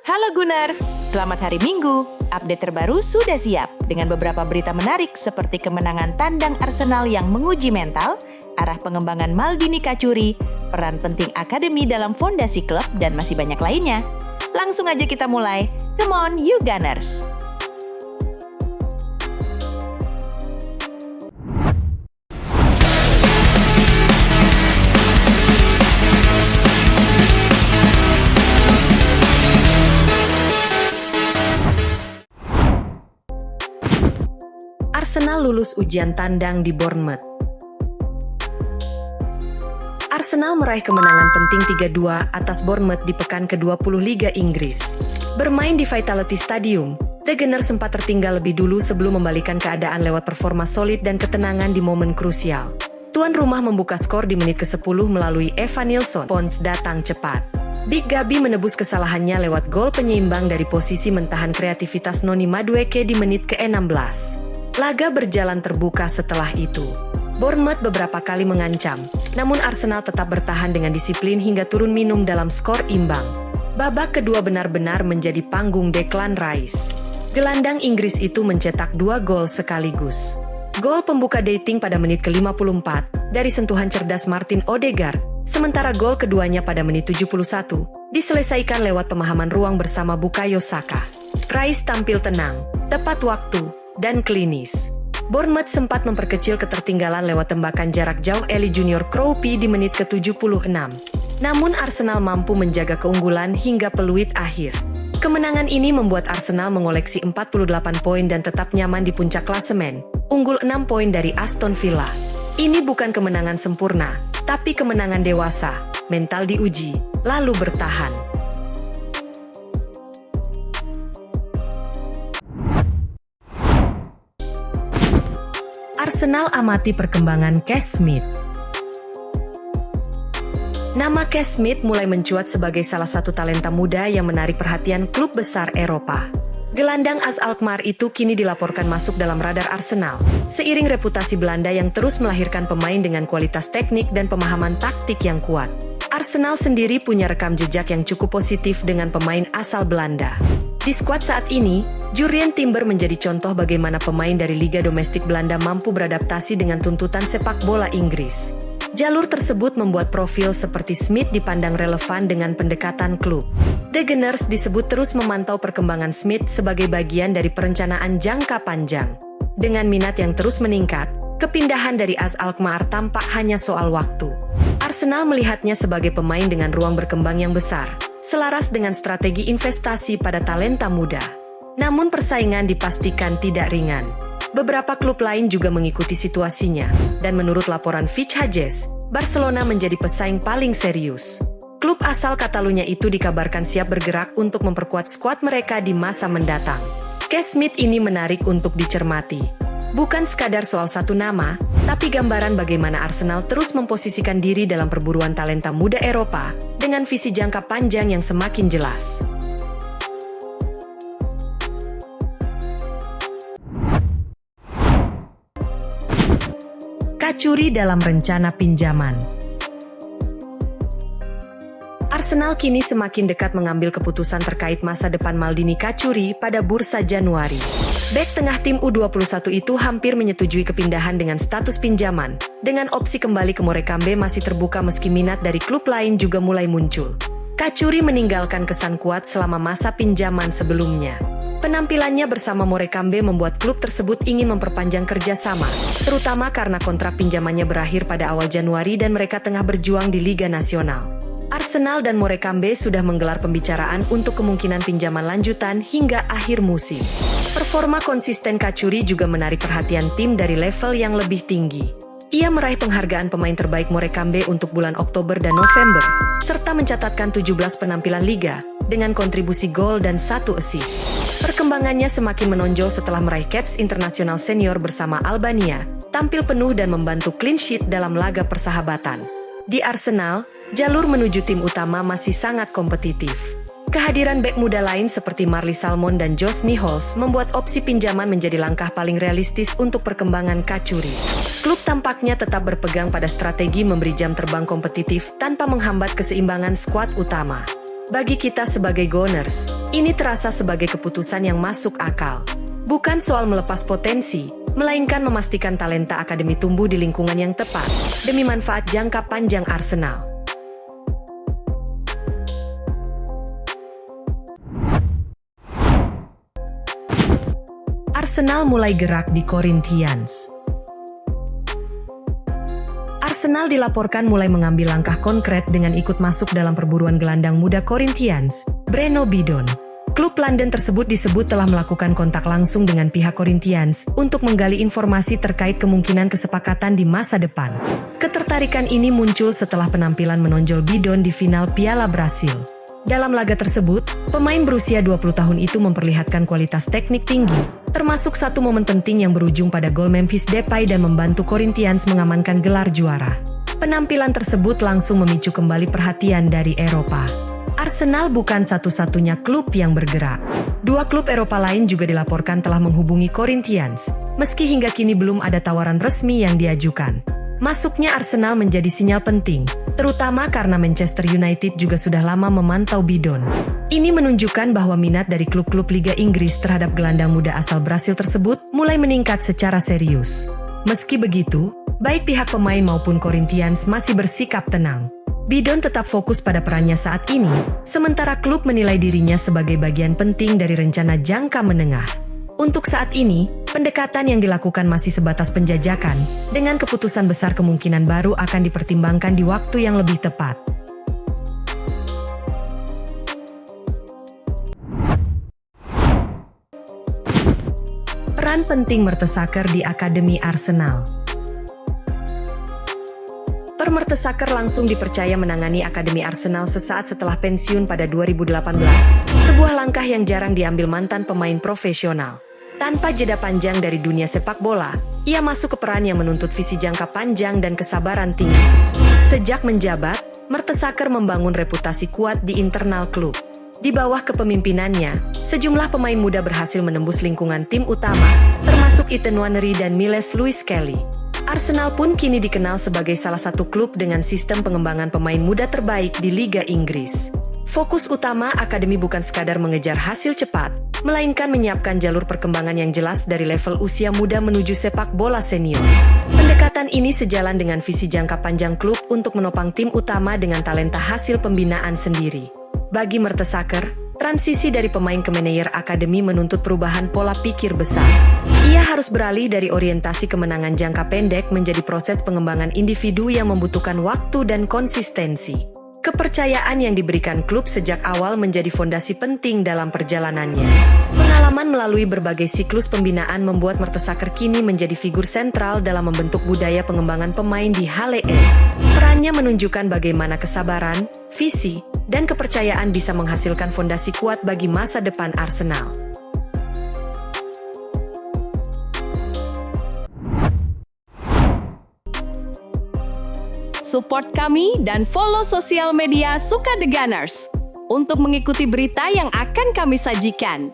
Halo Gunners, selamat hari Minggu. Update terbaru sudah siap dengan beberapa berita menarik seperti kemenangan tandang Arsenal yang menguji mental, arah pengembangan Maldini Cachuri, peran penting akademi dalam fondasi klub, dan masih banyak lainnya. Langsung aja kita mulai. Come on, you Gunners! Arsenal lulus ujian tandang di Bournemouth. Arsenal meraih kemenangan penting 3-2 atas Bournemouth di pekan ke-20 Liga Inggris. Bermain di Vitality Stadium, The Gunners sempat tertinggal lebih dulu sebelum membalikan keadaan lewat performa solid dan ketenangan di momen krusial. Tuan rumah membuka skor di menit ke-10 melalui Evanilson. Pons datang cepat. Big Gabi menebus kesalahannya lewat gol penyeimbang dari posisi mentahan kreativitas Noni Madueke di menit ke-16. Laga berjalan terbuka setelah itu. Bournemouth beberapa kali mengancam, namun Arsenal tetap bertahan dengan disiplin hingga turun minum dalam skor imbang. Babak kedua benar-benar menjadi panggung Declan Rice. Gelandang Inggris itu mencetak 2 gol sekaligus. Gol pembuka dating pada menit ke-54 dari sentuhan cerdas Martin Odegaard, sementara gol keduanya pada menit 71 diselesaikan lewat pemahaman ruang bersama Bukayo Saka. Rice tampil tenang, tepat waktu, dan klinis. Bournemouth sempat memperkecil ketertinggalan lewat tembakan jarak jauh Eli Junior Kroupy di menit ke-76. Namun Arsenal mampu menjaga keunggulan hingga peluit akhir. Kemenangan ini membuat Arsenal mengoleksi 48 poin dan tetap nyaman di puncak klasemen, unggul 6 poin dari Aston Villa. Ini bukan kemenangan sempurna, tapi kemenangan dewasa, mental diuji, lalu bertahan. Arsenal amati perkembangan Cash Smith. Nama Cash Smith mulai mencuat sebagai salah satu talenta muda yang menarik perhatian klub besar Eropa. Gelandang AS Alkmaar itu kini dilaporkan masuk dalam radar Arsenal, seiring reputasi Belanda yang terus melahirkan pemain dengan kualitas teknik dan pemahaman taktik yang kuat. Arsenal sendiri punya rekam jejak yang cukup positif dengan pemain asal Belanda. Di skuad saat ini, Jurrien Timber menjadi contoh bagaimana pemain dari Liga Domestik Belanda mampu beradaptasi dengan tuntutan sepak bola Inggris. Jalur tersebut membuat profil seperti Smith dipandang relevan dengan pendekatan klub. The Gunners disebut terus memantau perkembangan Smith sebagai bagian dari perencanaan jangka panjang. Dengan minat yang terus meningkat, kepindahan dari AS Alkmaar tampak hanya soal waktu. Arsenal melihatnya sebagai pemain dengan ruang berkembang yang besar, selaras dengan strategi investasi pada talenta muda. Namun persaingan dipastikan tidak ringan. Beberapa klub lain juga mengikuti situasinya, dan menurut laporan Fitch Hughes, Barcelona menjadi pesaing paling serius. Klub asal Catalunya itu dikabarkan siap bergerak untuk memperkuat skuad mereka di masa mendatang. Cash Smith ini menarik untuk dicermati. Bukan sekadar soal satu nama, tapi gambaran bagaimana Arsenal terus memposisikan diri dalam perburuan talenta muda Eropa dengan visi jangka panjang yang semakin jelas. Cachuri dalam rencana pinjaman. Arsenal kini semakin dekat mengambil keputusan terkait masa depan Maldini Cachuri pada bursa Januari. Bek tengah tim U21 itu hampir menyetujui kepindahan dengan status pinjaman, dengan opsi kembali ke Morecambe masih terbuka meski minat dari klub lain juga mulai muncul. Cachuri meninggalkan kesan kuat selama masa pinjaman sebelumnya. Penampilannya bersama Morecambe membuat klub tersebut ingin memperpanjang kerjasama, terutama karena kontrak pinjamannya berakhir pada awal Januari dan mereka tengah berjuang di Liga Nasional. Arsenal dan Morecambe sudah menggelar pembicaraan untuk kemungkinan pinjaman lanjutan hingga akhir musim. Performa konsisten Cachuri juga menarik perhatian tim dari level yang lebih tinggi. Ia meraih penghargaan pemain terbaik Morecambe untuk bulan Oktober dan November, serta mencatatkan 17 penampilan liga, dengan kontribusi gol dan 1 assist. Perkembangannya semakin menonjol setelah meraih caps internasional senior bersama Albania, tampil penuh dan membantu clean sheet dalam laga persahabatan. Di Arsenal, jalur menuju tim utama masih sangat kompetitif. Kehadiran bek muda lain seperti Marley Salmon dan Josh Nichols membuat opsi pinjaman menjadi langkah paling realistis untuk perkembangan Cachuri. Klub tampaknya tetap berpegang pada strategi memberi jam terbang kompetitif tanpa menghambat keseimbangan skuad utama. Bagi kita sebagai Gunners, ini terasa sebagai keputusan yang masuk akal. Bukan soal melepas potensi, melainkan memastikan talenta akademi tumbuh di lingkungan yang tepat, demi manfaat jangka panjang Arsenal. Arsenal mulai gerak di Corinthians. Arsenal dilaporkan mulai mengambil langkah konkret dengan ikut masuk dalam perburuan gelandang muda Corinthians, Breno Bidon. Klub London tersebut disebut telah melakukan kontak langsung dengan pihak Corinthians untuk menggali informasi terkait kemungkinan kesepakatan di masa depan. Ketertarikan ini muncul setelah penampilan menonjol Bidon di final Piala Brasil. Dalam laga tersebut, pemain berusia 20 tahun itu memperlihatkan kualitas teknik tinggi, termasuk satu momen penting yang berujung pada gol Memphis Depay dan membantu Corinthians mengamankan gelar juara. Penampilan tersebut langsung memicu kembali perhatian dari Eropa. Arsenal bukan satu-satunya klub yang bergerak. Dua klub Eropa lain juga dilaporkan telah menghubungi Corinthians, meski hingga kini belum ada tawaran resmi yang diajukan. Masuknya Arsenal menjadi sinyal penting, terutama karena Manchester United juga sudah lama memantau Bidon. Ini menunjukkan bahwa minat dari klub-klub Liga Inggris terhadap gelandang muda asal Brasil tersebut mulai meningkat secara serius. Meski begitu, baik pihak pemain maupun Corinthians masih bersikap tenang. Bidon tetap fokus pada perannya saat ini, sementara klub menilai dirinya sebagai bagian penting dari rencana jangka menengah. Untuk saat ini, pendekatan yang dilakukan masih sebatas penjajakan, dengan keputusan besar kemungkinan baru akan dipertimbangkan di waktu yang lebih tepat. Peran penting Mertesacker di Akademi Arsenal. Mertesacker langsung dipercaya menangani Akademi Arsenal sesaat setelah pensiun pada 2018, sebuah langkah yang jarang diambil mantan pemain profesional. Tanpa jeda panjang dari dunia sepak bola, ia masuk ke peran yang menuntut visi jangka panjang dan kesabaran tinggi. Sejak menjabat, Mertesacker membangun reputasi kuat di internal klub. Di bawah kepemimpinannya, sejumlah pemain muda berhasil menembus lingkungan tim utama, termasuk Ethan Nwaneri dan Miles Lewis Kelly. Arsenal pun kini dikenal sebagai salah satu klub dengan sistem pengembangan pemain muda terbaik di Liga Inggris. Fokus utama akademi bukan sekadar mengejar hasil cepat, melainkan menyiapkan jalur perkembangan yang jelas dari level usia muda menuju sepak bola senior. Pendekatan ini sejalan dengan visi jangka panjang klub untuk menopang tim utama dengan talenta hasil pembinaan sendiri. Bagi Mertesacker, transisi dari pemain ke manajer akademi menuntut perubahan pola pikir besar. Ia harus beralih dari orientasi kemenangan jangka pendek menjadi proses pengembangan individu yang membutuhkan waktu dan konsistensi. Kepercayaan yang diberikan klub sejak awal menjadi fondasi penting dalam perjalanannya. Pengalaman melalui berbagai siklus pembinaan membuat Mertesacker kini menjadi figur sentral dalam membentuk budaya pengembangan pemain di Halle. Perannya menunjukkan bagaimana kesabaran, visi, dan kepercayaan bisa menghasilkan fondasi kuat bagi masa depan Arsenal. Support kami dan follow sosial media Suka The Gunners untuk mengikuti berita yang akan kami sajikan.